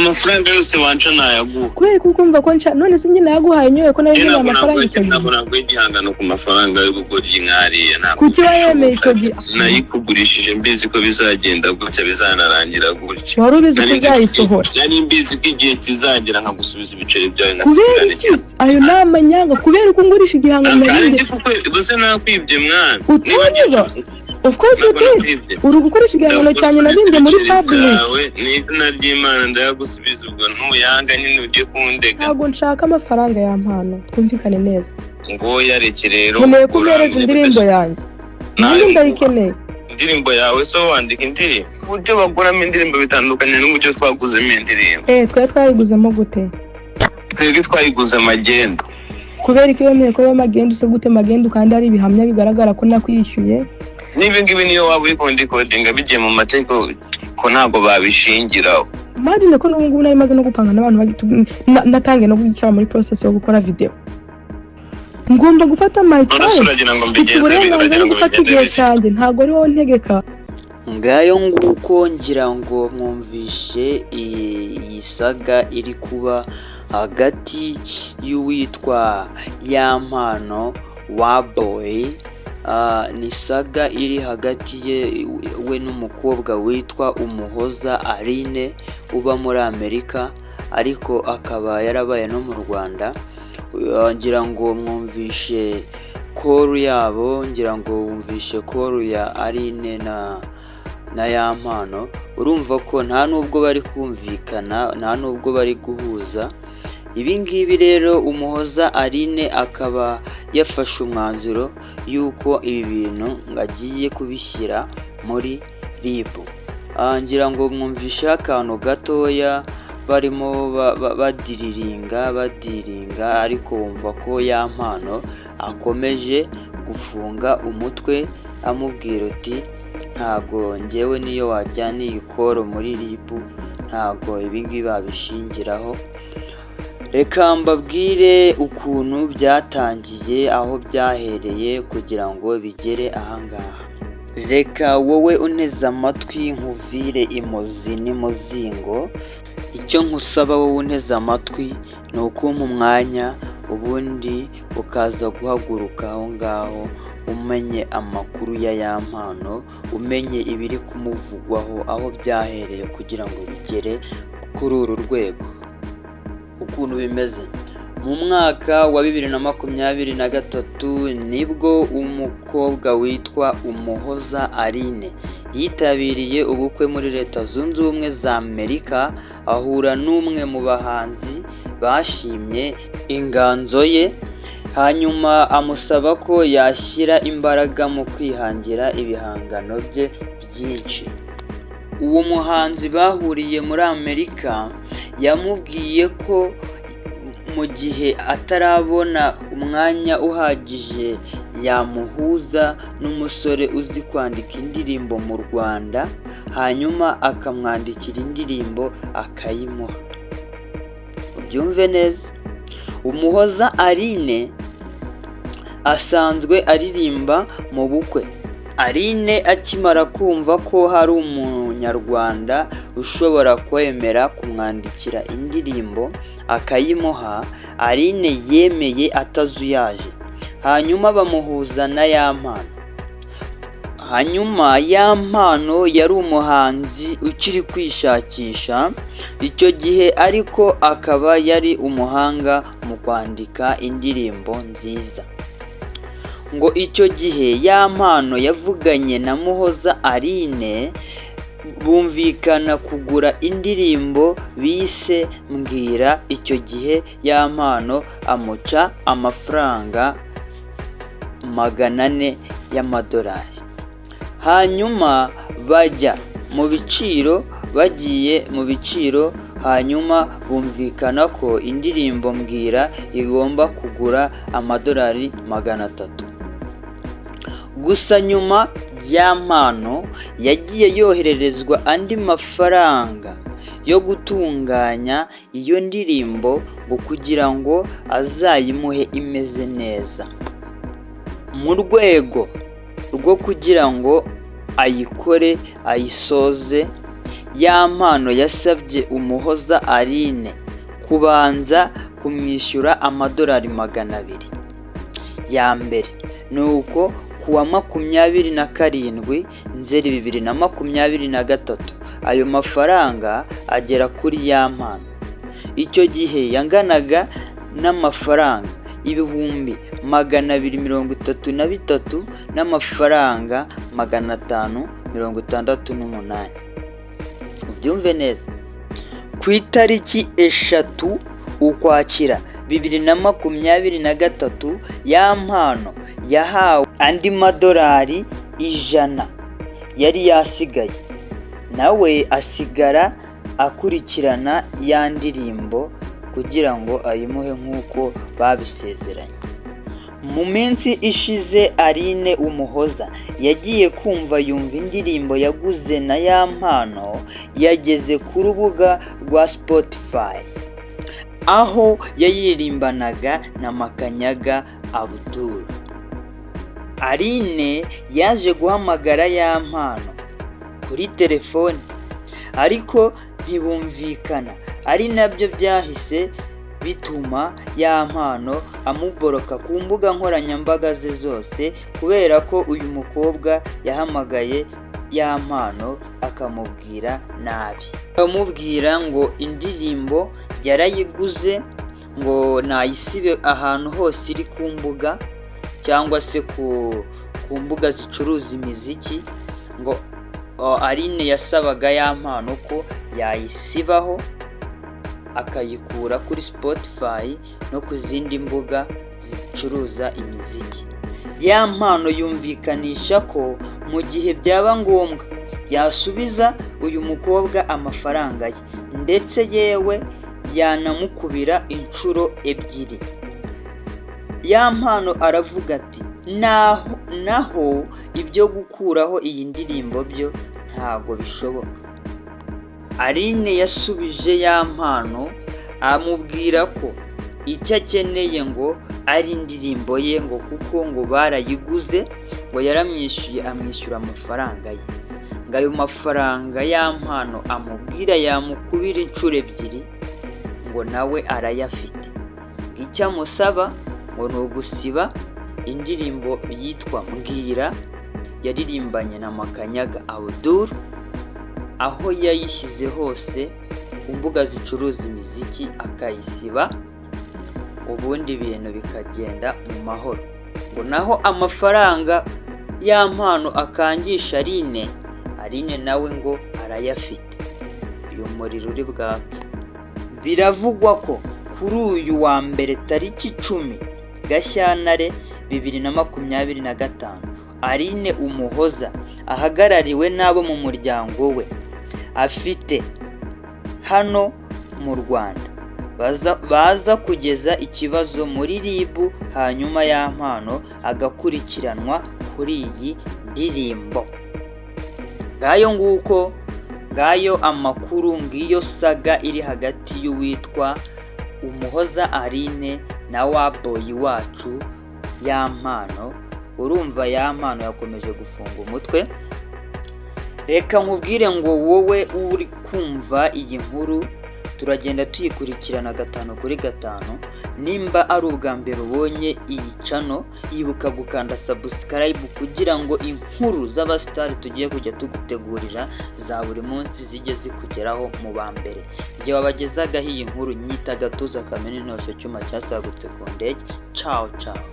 amafaranga yose wanca nayaguha kubera ko ukumva ko nca none se nyine nayaguhaye nyoye ko nayo nyine amafaranga icyo gihe ntabwo igihangano ku mafaranga yo gukora inkariye ntabwo kuki wayemeye icyo gihe nayikugurishije mbizi ko bizagenda gutya bizanarangira gutya wari ubizi ko uzayisohora nari mbizi ko igihe kizagera nkagusubiza ibiceri byawe kubera iki ayo ni amanyanga kubera uko ngurisha igihangano narinde gusa nakwibye mwana niba of course you did uri gukoresha igihangano cyane narinde muri public n'izina ry'Imana ndayagusubiza ubwo ntuyanga nyine ugiye kundega ntabwo nshaka amafaranga y'Yampano twumvikane neza ngo yareke rero nkeneye kumereza indirimbo yanjye nanjye ndayikeneye indirimbo yawe so wandika indirimbo uburyo baguramo indirimbo bitandukanye n'uburyo twaguzemo indirimbo twari twayiguzemo gute twebwe twayiguze magendo kubera ko yemeye ko y'amagendo se gute magendo kandi ari ibihamya bigaragara ko nakwishyuye niba ngibi niyo waba uri kondikodinga bigiye mu mategeko ko ntabwo babishingiraho Marine ko n'ubu ngubu nari maze no gupanga n'abantu natangiye no gukora muri process yo gukora video ngomba gufata my time uragira ngo gufata igihe cyanjye ntabwo ari wowe ntegeka ngayo nguko ngira ngo mwumvishe iyi saga iri kuba hagati y'uwitwa Yampano Wabo ni saga iri hagati ye we n'umukobwa witwa Umuhoza Aline uba muri Amerika ariko akaba yarabaye no mu Rwanda ngira ngo mwumvishe call yabo ngira ngo wumvishe call ya Aline na Yampano urumva ko nta nubwo bari kumvikana nta nubwo bari guhuza ibi ngibi rero Umuhoza Aline akaba yafashe umwanzuro yuko ibi bintu ngagiye kubishyira muri RIB ngira ngo mwumvishe akantu gatoya barimo badiringa ariko wumva ko Yampano akomeje gufunga umutwe amubwira uti ntago ngewe niyo wajyana iyi koro muri RIB ntago ibingibi babishingiraho reka mbabwire ukuntu byatangiye aho byahereye kugira ngo bigere ahangaha reka wowe unteze amatwi nkuvire imuzi n'imuzingo icyo nkusaba wowe unteze amatwi ni ukumpa umwanya ubundi ukaza guhaguruka aho ngaho umenye amakuru ya Yampano umenye ibiri kumuvugwaho aho byahereye kugira ngo bigere kuri uru rwego ukuntu bimeze mu mwaka wa 2023 nibwo umukobwa witwa Umuhoza Aline yitabiriye ubukwe muri Leta Zunze Ubumwe za Amerika ahura n'umwe mu bahanzi bashimye inganzo ye hanyuma amusaba ko yashyira imbaraga mu kwihangira ibihangano bye byinshi uwo muhanzi bahuriye muri Amerika yamubwiye ko mu gihe atarabona umwanya uhagije yamuhuza n'umusore uzi kwandika indirimbo mu Rwanda hanyuma akamwandikira indirimbo akayimuha ubyumve neza Umuhoza Aline asanzwe aririmba mu bukwe Aline akimara kumva ko hari umunyarwanda ushobora kwemera kumwandikira indirimbo akayimuha Aline yemeye atazuyaje hanyuma bamuhuza na Yampano hanyuma Yampano yari umuhanzi ukiri kwishakisha icyo gihe ariko akaba yari umuhanga mu kwandika indirimbo nziza ngo icyo gihe Yampano yavuganye na Muhoza Aline bumvikana kugura indirimbo bise Mbwira icyo gihe Yampano amuca amafaranga 400 y'amadolari hanyuma bajya mu biciro bagiye mu biciro hanyuma bumvikana ko indirimbo Mbwira igomba kugura amadolari 300 gusa nyuma Yampano yagiye yohererezwa andi mafaranga yo gutunganya iyo ndirimbo ngo kugira ngo azayimuhe imeze neza mu rwego rwo kugira ngo ayikore ayisoze Yampano yasabye Umuhoza Aline kubanza kumwishyura amadolari 200 ya mbere. Nuko kuwa 27 Nzeri 2023 ayo mafaranga agera kuri Yampano. Icyo gihe yanganaga n'amafaranga ibihumbi 233 n'amafaranga 568. Ubyumve neza. Ku itariki 3 Ukwakira 2023 Yampano yahawe andi madolari 100 yari yasigaye, nawe asigara akurikirana ya ndirimbo kugira ngo ayimuhe nk'uko babisezeranye. Mu minsi ishize Aline Umuhoza yagiye kumva yumva indirimbo yaguze na Yampano yageze ku rubuga rwa Spotify, aho yayirimbanaga na Makanyaga Abdul. Aline yaje guhamagara Yampano kuri telefoni ariko ntibumvikana, ari nabyo byahise bituma Yampano amuboroka ku mbuga nkoranyambaga ze zose, kubera ko uyu mukobwa yahamagaye Yampano akamubwira nabi, akamubwira ngo indirimbo yarayiguze, ngo nayisibe ahantu hose iri ku mbuga cyangwa se ku mbuga zicuruza imiziki. Ngo Aline yasabaga Yampano ko yayisibaho akayikura kuri Spotify no ku zindi mbuga zicuruza imiziki. Yampano yumvikanisha ko mu gihe byaba ngombwa yasubiza uyu mukobwa amafaranga ye, ndetse yewe yanamukubira inshuro 2. Yampano aravuga ati naho ibyo gukuraho iyi ndirimbo byo ntago bishoboka. Aline yasubije Yampano amubwira ko icyo akeneye ngo ari indirimbo ye, ngo kuko ngo barayiguze, ngo yaramwishyuye amwishyura amafaranga ye. Ngo ayo mafaranga Yampano amubwira yamukubira inshuro 2, ngo nawe arayafite. Icyo amusaba ngo ni ugusiba indirimbo yitwa Mbwira yaririmbanye na Makanyaga Abdul, aho yayishyize hose ku mbuga zicuruza imiziki akayisiba, ubundi ibintu bikagenda mu mahoro. Ngo naho amafaranga Yampano akangisha Aline nawe ngo arayafite. Uyu muriro uri bwake. Biravugwa ko kuri uyu wa mbere tariki 10 Gashyantare 2025 Aline Umuhoza ahagarariwe n'abo mu muryango we afite hano mu Rwanda baza kugeza ikibazo muri RIB, hanyuma Yampano agakurikiranwa kuri iyi ndirimbo. Ngayo amakuru, ngiyo saga iri hagati y'uwitwa Umuhoza Aline na Wabo wacu Yampano. Urumva Yampano yakomeje gufunga umutwe. Reka nkubwire ngo wowe uri kumva iyi nkuru turagenda tuyikurikirana 5/5. Nimba ari ubwa mbere ubonye iyi channel, yibuka gukanda subscribe kugira ngo inkuru z'abasitari tugiye kujya tugutegurira za buri munsi zijye zikugeraho mu ba mbere. Igihe wabagezagaho iyi nkuru nyita Gatuza Kamena Intosho cyuma cyasagutse ku ndege. Ciao ciao.